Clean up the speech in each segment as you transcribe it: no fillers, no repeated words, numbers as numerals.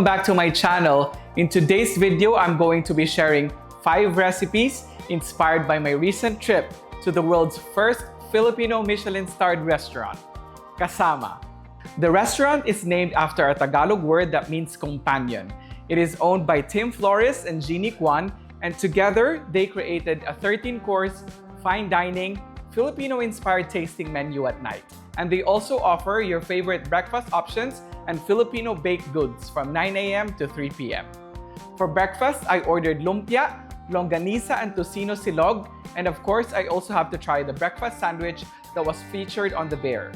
Welcome back to my channel. In today's video, I'm going to be sharing 5 recipes inspired by my recent trip to the world's first Filipino Michelin-Starred restaurant, Kasama. The restaurant is named after a Tagalog word that means companion. It is owned by Tim Flores and Jeannie Kwan, and together they created a 13-course, fine dining, Filipino-inspired tasting menu at night. And they also offer your favorite breakfast options and Filipino baked goods from 9 a.m. to 3 p.m. For breakfast, I ordered lumpia, longganisa, and tocino silog, and of course, I also have to try the breakfast sandwich that was featured on the bear.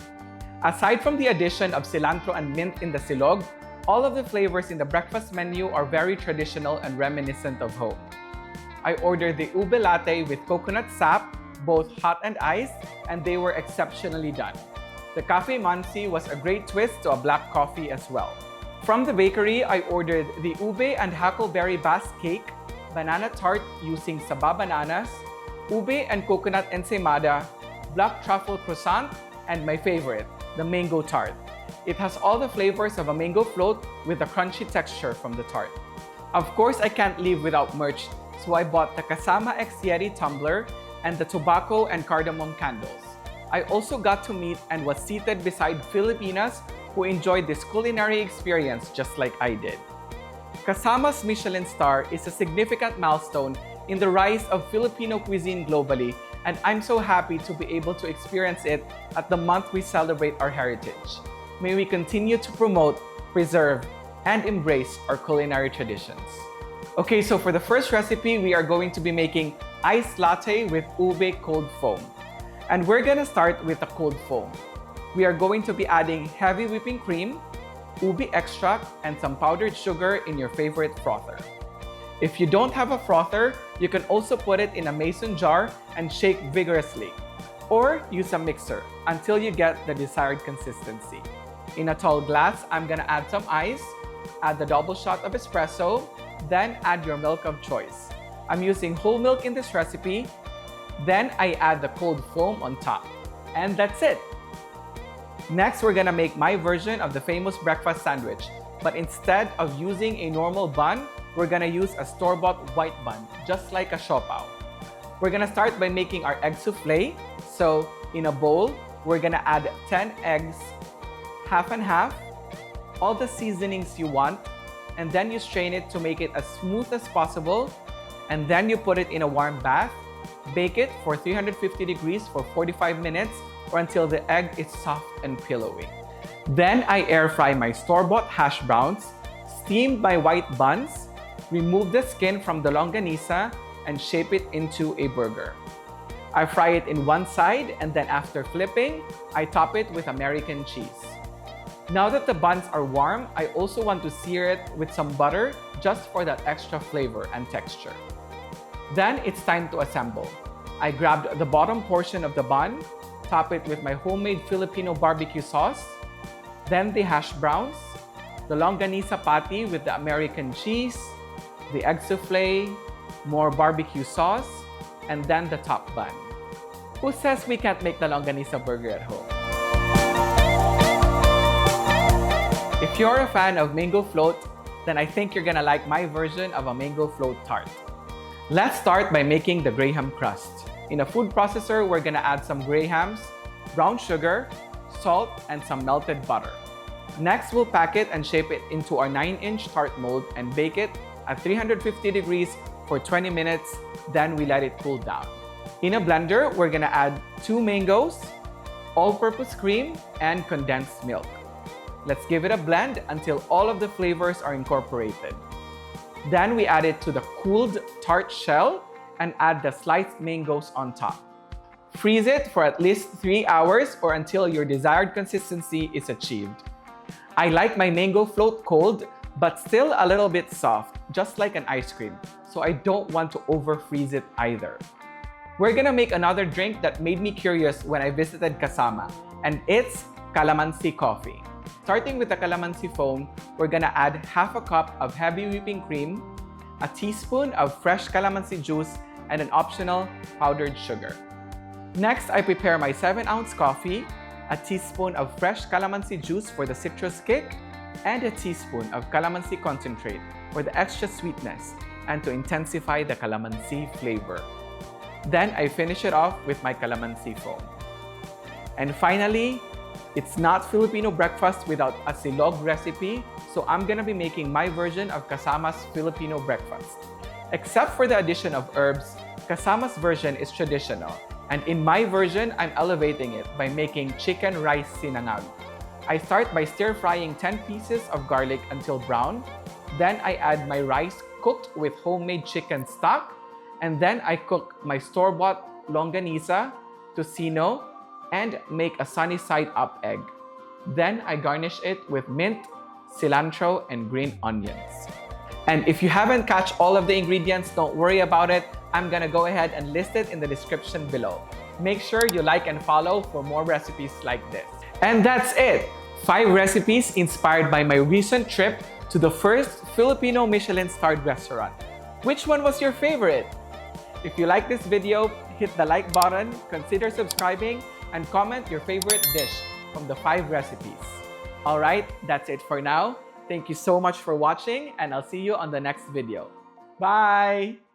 Aside from the addition of cilantro and mint in the silog, all of the flavors in the breakfast menu are very traditional and reminiscent of home. I ordered the Ube Latte with coconut sap, both hot and iced, and they were exceptionally done. The Cafe Mansi was a great twist to a black coffee as well. From the bakery, I ordered the ube and huckleberry bas cake, banana tart using saba bananas, ube and coconut ensaymada, black truffle croissant, and my favorite, the mango tart. It has all the flavors of a mango float with a crunchy texture from the tart. Of course, I can't leave without merch, so I bought the Kasama X Yeti tumbler and the tobacco and cardamom candles. I also got to meet and was seated beside Filipinas who enjoyed this culinary experience just like I did. Kasama's Michelin star is a significant milestone in the rise of Filipino cuisine globally, and I'm so happy to be able to experience it at the month we celebrate our heritage. May we continue to promote, preserve, and embrace our culinary traditions. Okay, so for the first recipe, we are going to be making iced latte with Ube Cold Foam. And we're gonna start with the cold foam. We are going to be adding heavy whipping cream, ube extract, and some powdered sugar in your favorite frother. If you don't have a frother, you can also put it in a mason jar and shake vigorously. Or use a mixer until you get the desired consistency. In a tall glass, I'm gonna add some ice, add the double shot of espresso, then add your milk of choice. I'm using whole milk in this recipe. Then I add the cold foam on top. And that's it! Next, we're gonna make my version of the famous breakfast sandwich. But instead of using a normal bun, we're gonna use a store-bought white bun, just like a siopao. We're gonna start by making our egg souffle. So, in a bowl, we're gonna add 10 eggs, half and half, all the seasonings you want, and then you strain it to make it as smooth as possible, and then you put it in a warm bath. Bake it for 350 degrees for 45 minutes or until the egg is soft and pillowy. Then I air fry my store-bought hash browns, steam my white buns, remove the skin from the longganisa, and shape it into a burger. I fry it in one side, and then after flipping, I top it with American cheese. Now that the buns are warm, I also want to sear it with some butter just for that extra flavor and texture. Then it's time to assemble. I grabbed the bottom portion of the bun, top it with my homemade Filipino BBQ sauce, then the hash browns, the longganisa patty with the American cheese, the egg souffle, more barbecue sauce, and then the top bun. Who says we can't make the longganisa burger at home? If you're a fan of mango float, then I think you're gonna like my version of a mango float tart. Let's start by making the Graham Crust. In a food processor, we're gonna add some grahams, brown sugar, salt, and some melted butter. Next, we'll pack it and shape it into our 9-inch tart mold and bake it at 350 degrees for 20 minutes, then we let it cool down. In a blender, we're gonna add 2 mangoes, all-purpose cream, and condensed milk. Let's give it a blend until all of the flavors are incorporated. Then we add it to the cooled tart shell and add the sliced mangoes on top. Freeze it for at least 3 hours or until your desired consistency is achieved. I like my mango float cold, but still a little bit soft, just like an ice cream, so I don't want to over-freeze it either. We're gonna make another drink that made me curious when I visited Kasama, and it's calamansi coffee. Starting with the calamansi foam, we're gonna add half a cup of heavy whipping cream, a teaspoon of fresh calamansi juice, and an optional powdered sugar. Next, I prepare my 7-ounce coffee, a teaspoon of fresh calamansi juice for the citrus kick, and a teaspoon of calamansi concentrate for the extra sweetness and to intensify the calamansi flavor. Then I finish it off with my calamansi foam. And finally, it's not Filipino breakfast without a silog recipe, so I'm gonna be making my version of Kasama's Filipino breakfast. Except for the addition of herbs, Kasama's version is traditional, and in my version, I'm elevating it by making chicken rice sinangag. I start by stir-frying 10 pieces of garlic until brown. Then I add my rice cooked with homemade chicken stock, and then I cook my store-bought longganisa, tocino, and make a sunny side up egg. Then I garnish it with mint, cilantro, and green onions. And if you haven't catch all of the ingredients, don't worry about it. I'm gonna go ahead and list it in the description below. Make sure you like and follow for more recipes like this. And that's it! 5 recipes inspired by my recent trip to the first Filipino Michelin-Starred restaurant. Which one was your favorite? If you like this video, hit the like button, consider subscribing, and comment your favorite dish from the 5 recipes. Alright, that's it for now. Thank you so much for watching, and I'll see you on the next video. Bye!